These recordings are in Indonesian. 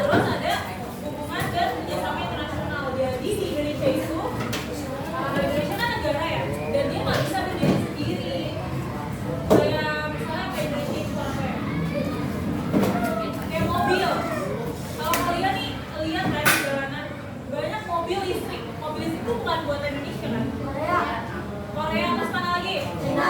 Terus ada hubungan dan kerjasama internasional. Jadi di Indonesia itu, Indonesia kan negara ya, dan dia nggak bisa berdiri sendiri. Kayak misalnya kayak Indonesia itu apa ya? Kayak mobil. Kalau kalian nih lihat kan di jalanan banyak mobil listrik. Mobil listrik itu bukan buatan Indonesia kan? Korea terus mana lagi? Cina.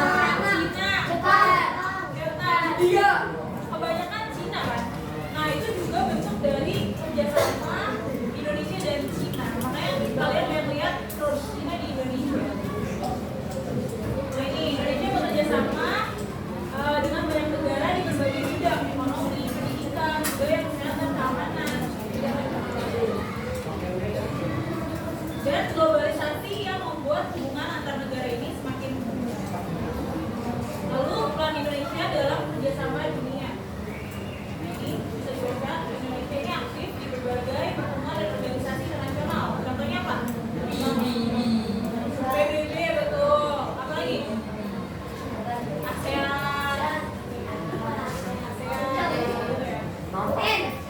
Iya. Kebanyakan Cina kan. Nah itu juga bentuk dari kerjasama Indonesia dan Cina. Makanya kalian lihat terus Cina di Indonesia. Nah ini Indonesia bekerja sama dengan banyak negara di berbagai bidang ekonomi, pendidikan, budaya, kesehatan, keamanan, dan globalisasi yang membuat hubungan antar negara ini semakin mudah. Lalu peran Indonesia dalam kerjasama dunia. Nah, ini bisa dibaca, Indonesia ini aktif di berbagai pertemuan dan organisasi internasional. Contohnya apa? PBB, betul. Apa lagi? ASEAN.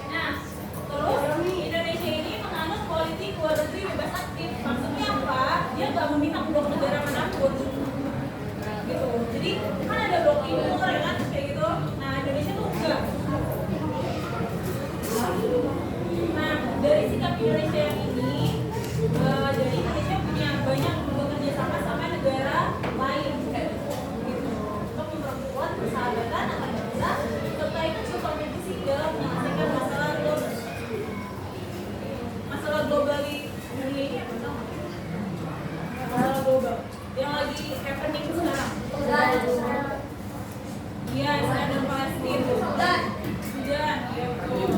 Nah, terus Indonesia ini menganut politik luar negeri bebas aktif. Maksudnya apa? Dia nggak memihak blok negara manapun. Gitu. Jadi kan ada blok timur ya kan kayak gitu. Nah Indonesia tuh enggak. Nah dari sikap Indonesia yang ini, jadi Indonesia punya banyak bekerja sama negara lain gitu untuk memperkuat persahabatan antar bangsa serta ikut berkompetisi dalam menyelesaikan masalah global di dunia ini apa tau? Masalah global yang lagi happening sekarang. Iya, Israel dan Palestina. Hujan, ya betul.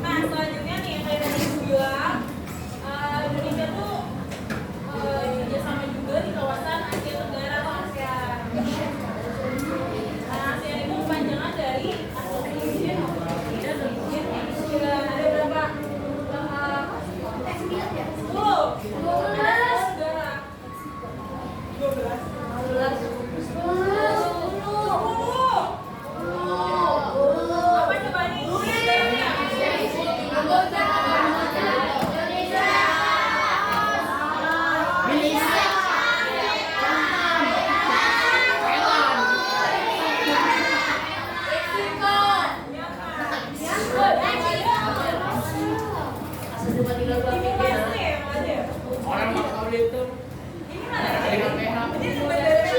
Nah, selanjutnya nih yang kayak tadi bilang, Indonesia tuh kerjasama juga di kawasan Asia Tenggara atau ASEAN. Nah, ASEAN itu kepanjangan dari Association of Asian Asia. Ada berapa? 10. Ada 10 negara. 12. 10. Apa coba nih? Orang mau itu Ini mana? Ini sebenarnya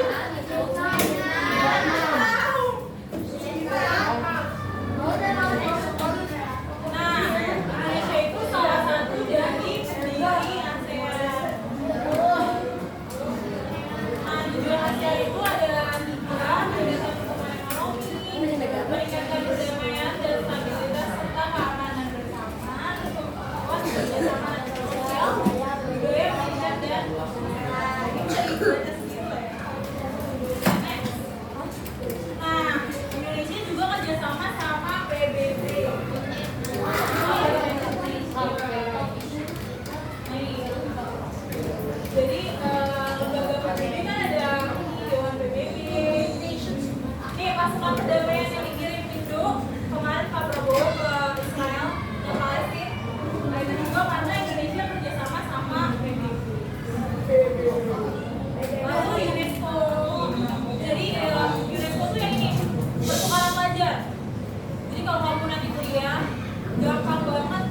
nah, Indonesia itu salah satu dari pendiri ASEAN. Nah, tujuan ASEAN itu ada 3, meningkatkan pertumbuhan ekonomi, meningkatkan perdamaian dan stabilitas serta keamanan bersama, memperkuat kerjasama sosial, budaya, pendidikan dan masyarakat. Ini bisa dibaca sendiri loh ya. Nah, Indonesia juga kerjasama sama PBB. Jadi lembaga PBB kan ada Dewan PBB. Nih pasukan perdamaian yang dikirim itu kemarin Pak Prabowo ke Israel ke Palestina. Nah itu juga karena Indonesia kerjasama sama PBB. Lalu UNESCO. Jadi UNESCO tuh yang ini pertukaran pelajar. Jadi kalau kamu nanti kuliah gampang banget,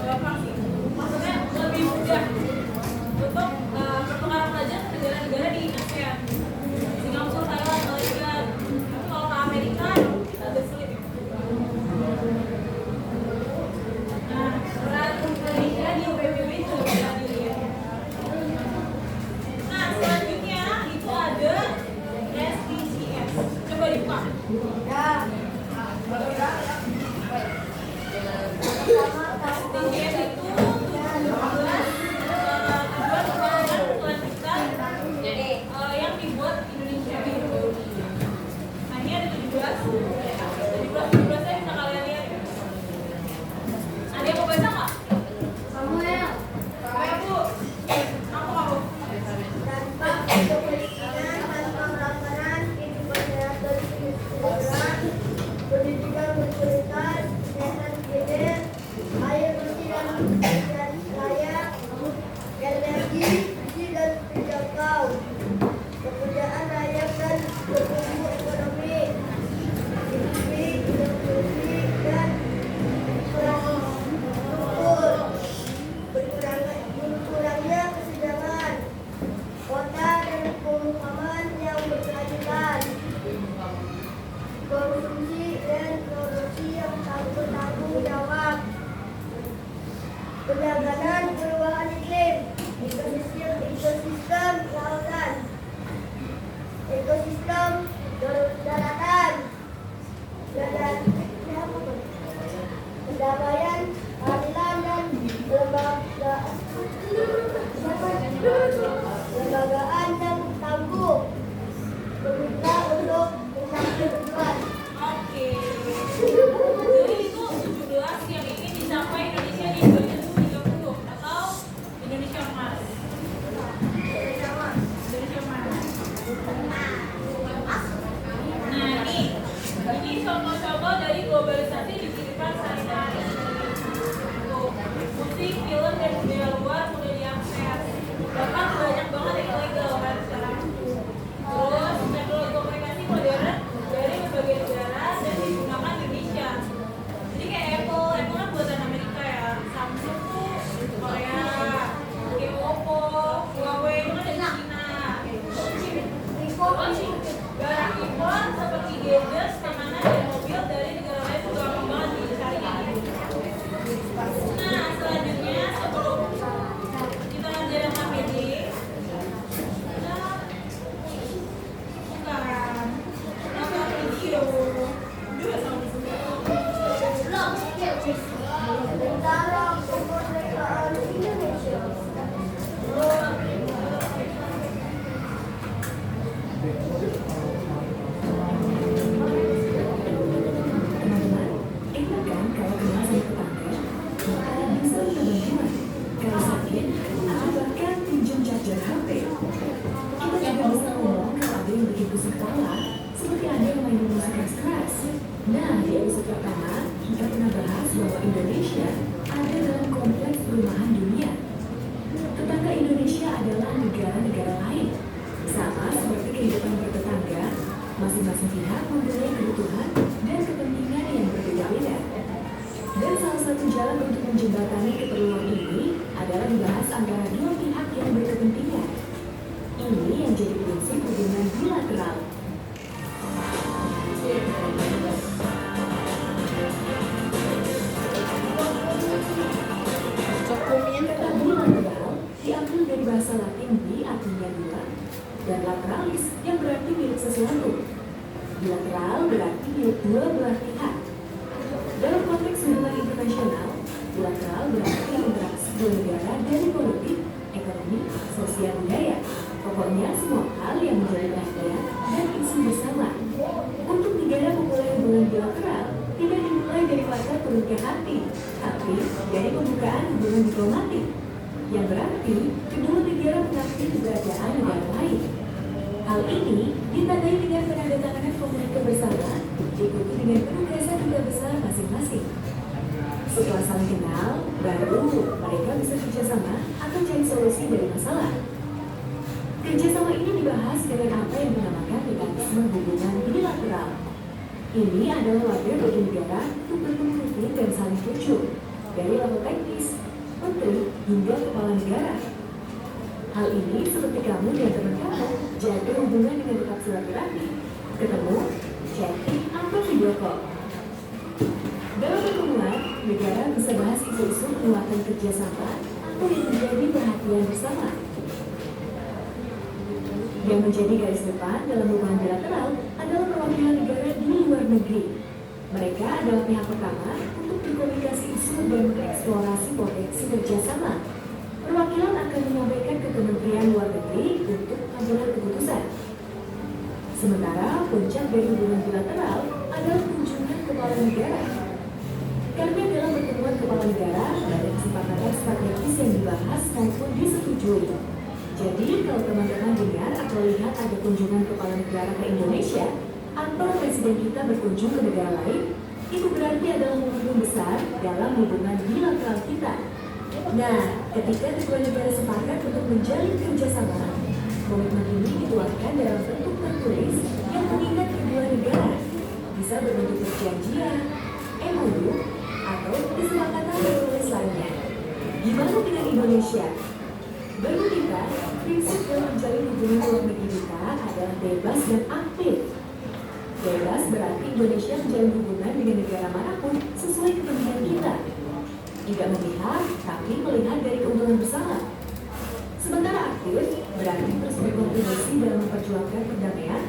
gampang sih. Maksudnya lebih mudah untuk pertukaran pelajar ke negara-negara di ASEAN, Singapura, Thailand, Malaysia. Tapi kalau ke Amerika agak sulit. Nah, peran Indonesia di PBB juga bisa dilihat. Nah, selanjutnya itu ada SDGs. Coba dibuka. SDGs itu 17 tujuan pembangunan berkelanjutan yang dibuat Indonesia. Nah ini ada 17 nya bisa kalian lihat. Ada yang mau baca nggak? Samuel. Baik Bu. Aku. ekosistem daratan, perdamaian, keadilan dan kelembagaan dan tangguh, bermitra untuk mencapai tujuan. Oke. Jadi itu 17 yang ingin dicapai Indonesia di 2030 atau Indonesia Emas. Indonesia Emas. Nah ini contoh-contoh dari globalisasi di kehidupan sehari-hari. Tuh, musik, film, dan budaya luar mudah diakses. Bahkan banyak banget yang ilegal kan sekarang. Terus teknologi komunikasi modern dari berbagai negara dan digunakan di Indonesia. Jadi kayak Apple kan buatan Amerika ya. Samsung tuh Korea, kayak Oppo, Huawei itu kan dari China. Terus barang impor seperti gadget, makanan, dan mobil dari negara lain juga gampang banget dicari. Nah selanjutnya sebelum kita lanjut yang KPD, Tentara Kemerdekaan Indonesia. Teman-teman, enak kan kalau kenal sama tetangga? Maka bisa minta bantuan. Kalau sakit, atau bahkan pinjam charger HP. Kita juga bisa ngomong kalau ada yang bikin pusing kepala, seperti ada yang main musik keras. Nah, di episode pertama, kita pernah bahas bahwa Indonesia ada dalam kompleks perumahan dunia. Tetangga Indonesia adalah negara-negara lain. Sama seperti kehidupan bertetangga, masing-masing pihak mempunyai kebutuhan dan kepentingan yang berbeda-beda. Dan salah satu jalan untuk menjembatani keperluan ini adalah dibahas antara dua pihak yang berkepentingan. Ini yang jadi prinsip hubungan bilateral. Kata bilateral diambil dari bahasa Latin bi artinya dua, dan lateralis yang berarti milik sesuatu. Bilateral berarti milik dua belah pihak. Dalam konteks hubungan internasional, bilateral berarti interaksi dua negara dari politik, ekonomi, sosial, budaya. Pokoknya semua hal yang menjadi perhatian dan isu bersama. Untuk negara memulai hubungan bilateral tidak dimulai dari kata perundingan hati, tapi dari pembukaan hubungan diplomatik, yang berarti kedua negara mengakui keberadaan negara lain. Hal ini ditandai dengan penandatanganan komunikasi bersama, diikuti dengan penugasan duta besar masing-masing. Setelah saling kenal, baru mereka bisa kerjasama atau cari solusi dari masalah. Kerjasama ini dibahas dengan apa yang dinamakan mekanisme hubungan bilateral. Ini adalah wadah bagi negara untuk bertemu rutin dan saling kunjung, dari level teknis, menteri, hingga kepala negara. Hal ini seperti kamu dan teman kamu jaga hubungan dengan tetap silaturahmi, ketemu, chatting, atau video call. Dalam pertemuan, negara bisa bahas isu-isu penguatan kerjasama atau yang menjadi perhatian bersama. Yang menjadi garis depan dalam hubungan bilateral adalah perwakilan negara di luar negeri. Mereka adalah pihak pertama untuk berkomunikasi isu dan mengeksplorasi potensi kerjasama. Perwakilan akan menyampaikan ke Kementerian Luar Negeri untuk pengambilan keputusan. Sementara puncak dari hubungan bilateral adalah kunjungan kepala negara. Karena dalam pertemuan kepala negara ada kesepakatan strategis yang dibahas maupun disetujui. Jadi kalau teman-teman dengar atau lihat ada kunjungan kepala negara ke Indonesia atau presiden kita berkunjung ke negara lain, itu berarti adalah momen besar dalam hubungan bilateral kita. Nah, ketika kedua negara sepakat untuk menjalin kerjasama, komitmen ini dituangkan dalam bentuk tertulis yang mengikat kedua negara, bisa berbentuk perjanjian, MOU, atau kesepakatan tertulis lainnya. Gimana dengan Indonesia? Bagi kita, prinsip dalam menjalin hubungan luar negeri kita adalah bebas dan aktif. Bebas berarti Indonesia menjalin hubungan dengan negara manapun sesuai kepentingan kita. Tidak memihak, tapi melihat dari keuntungan bersama. Sementara aktif berarti terus berkontribusi dalam memperjuangkan perdamaian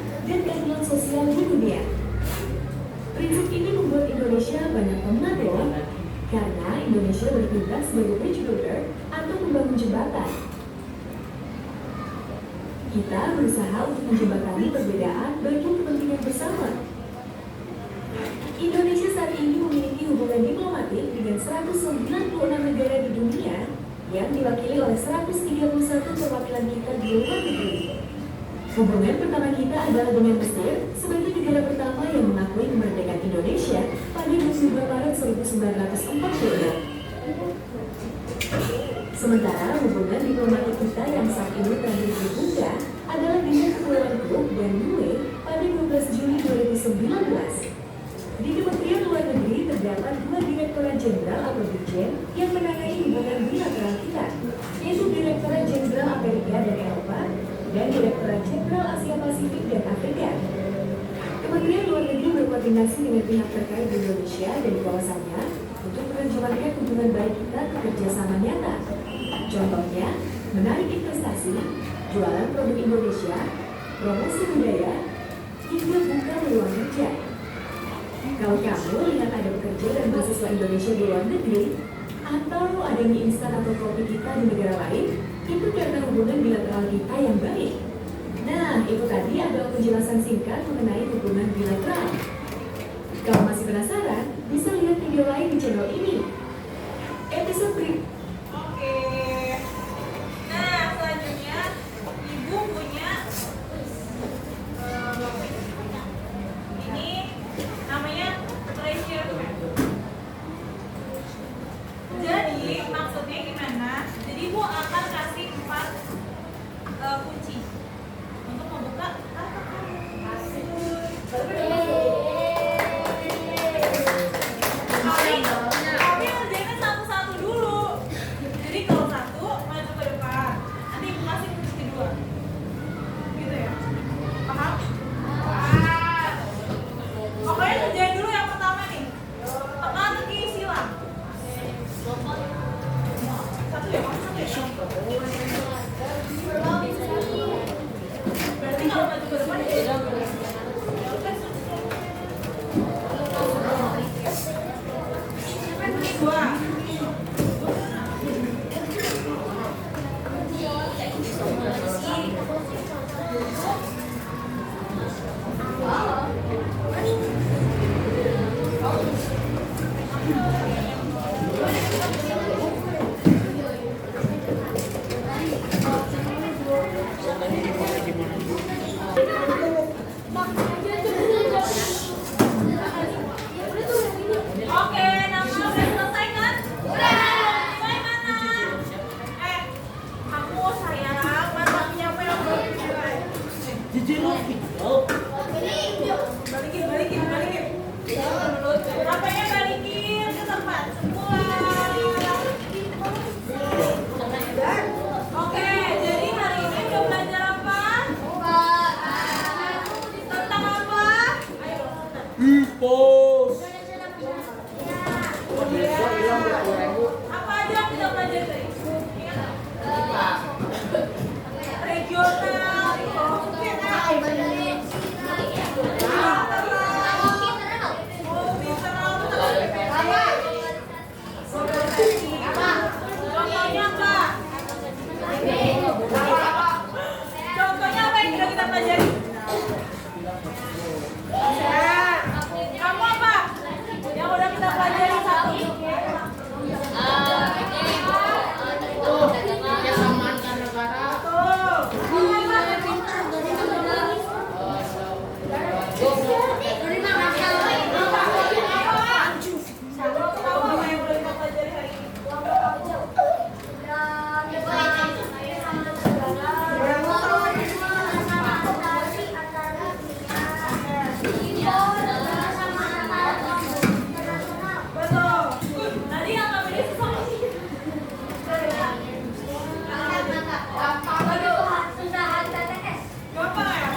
Indonesia bertindak sebagai bridge builder atau membangun jembatan. Kita berusaha untuk menjembatani perbedaan bagi kepentingan bersama. Indonesia saat ini memiliki hubungan diplomatik dengan 196 negara di dunia yang diwakili oleh 131 perwakilan kita di luar negeri. Hubungan pertama kita adalah dengan Mesir sebagai negara pertama yang mengakui kemerdekaan Indonesia pada 22 Maret 1945. Sementara hubungan diplomatik kita yang saat ini terakhir dibuka adalah dengan Kepulauan Cook dan Niue pada 12 Juli 2019. Di Kementerian Luar Negeri terdapat 2 Direktorat Jenderal atau Dirjen yang menangani hubungan bilateral kita, yaitu Direktorat Jenderal Amerika dan Eropa dan Direktorat Jenderal Asia Pasifik dan Afrika. Kementerian Luar Negeri berkoordinasi dengan pihak terkait di Indonesia dan di kawasannya untuk menerjemahkan hubungan baik kita ke kerjasama nyata. Contohnya, menarik investasi, jualan produk Indonesia, promosi budaya, hingga buka peluang kerja. Kalau kamu lihat ada pekerja dan mahasiswa Indonesia di luar negeri, atau ada mie instan atau kopi kita di negara lain, itu karena hubungan bilateral kita yang baik. Nah, itu tadi adalah penjelasan singkat mengenai hubungan bilateral. Kalau masih penasaran, bisa lihat video lain di channel ini. Episode berikutnya. Oke. Nah, selanjutnya Ibu punya ini namanya treasure map. Jadi maksudnya gimana? Jadi Ibu akan kasih 4 kunci untuk membuka tapi ngerjainnya satu-satu dulu. Jadi kalau satu maju ke depan, nanti Ibu kasih kunci kedua. Gitu ya? Paham? Pokoknya kerjain dulu yang pertama nih. Tekan kiri silang. Satu ya, kamu satu ya? Berarti kalau maju ke depan ya dua. Oke, nama udah selesai kan? Udah. Mulai mana? Kamu sayang, matanya apa yang belum dimulai? Balikin. Rapanya balikin ke tempat semula. Oke, jadi hari ini kita belajar apa? Tentang apa? Ayo. Pos. Apa aja yang kita belajar tadi? Ingat? Regional, contohnya apa? Contohnya apa yang sudah kita pelajari? Kamu apa? Yang udah kita pelajari satu. Kesamaan antar negara. Tahu apa yang udah kita pelajari hari ini? Betul. Tadi yang nggak beda susah sih. Gampang ya?